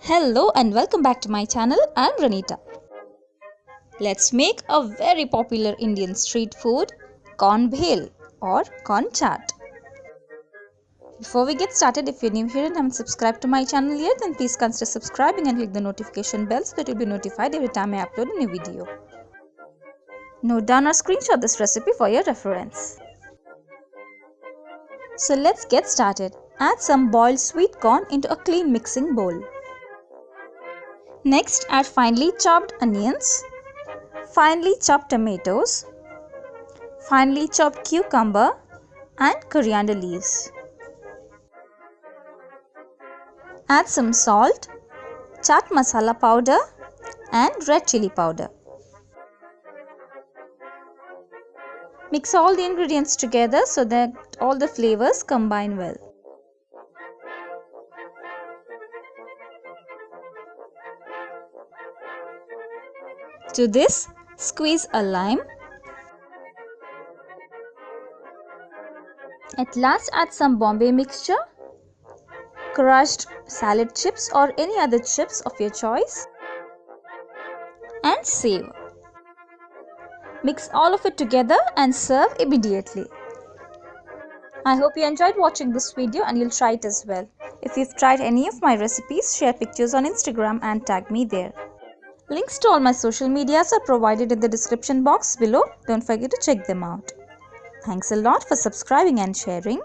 Hello and welcome back to my channel. I'm Ranita. Let's make a very popular Indian street food, corn bhel or corn chaat. Before we get started, if you're new here and haven't subscribed to my channel yet, then please consider subscribing and click the notification bell so that you'll be notified every time I upload a new video. Note down or screenshot this recipe for your reference. So let's get started. Add some boiled sweet corn into a clean mixing bowl. Next, add finely chopped onions, finely chopped tomatoes, finely chopped cucumber and coriander leaves. Add some salt, chaat masala powder and red chili powder. Mix all the ingredients together so that all the flavors combine well. To this, squeeze a lime. At last, add some Bombay Mixture, crushed salad chips or any other chips of your choice, and savor. Mix all of it together and serve immediately. I hope you enjoyed watching this video and you'll try it as well. If you've tried any of my recipes, share pictures on Instagram and tag me there. Links to all my social medias are provided in the description box below. Don't forget to check them out. Thanks a lot for subscribing and sharing.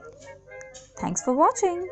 Thanks for watching.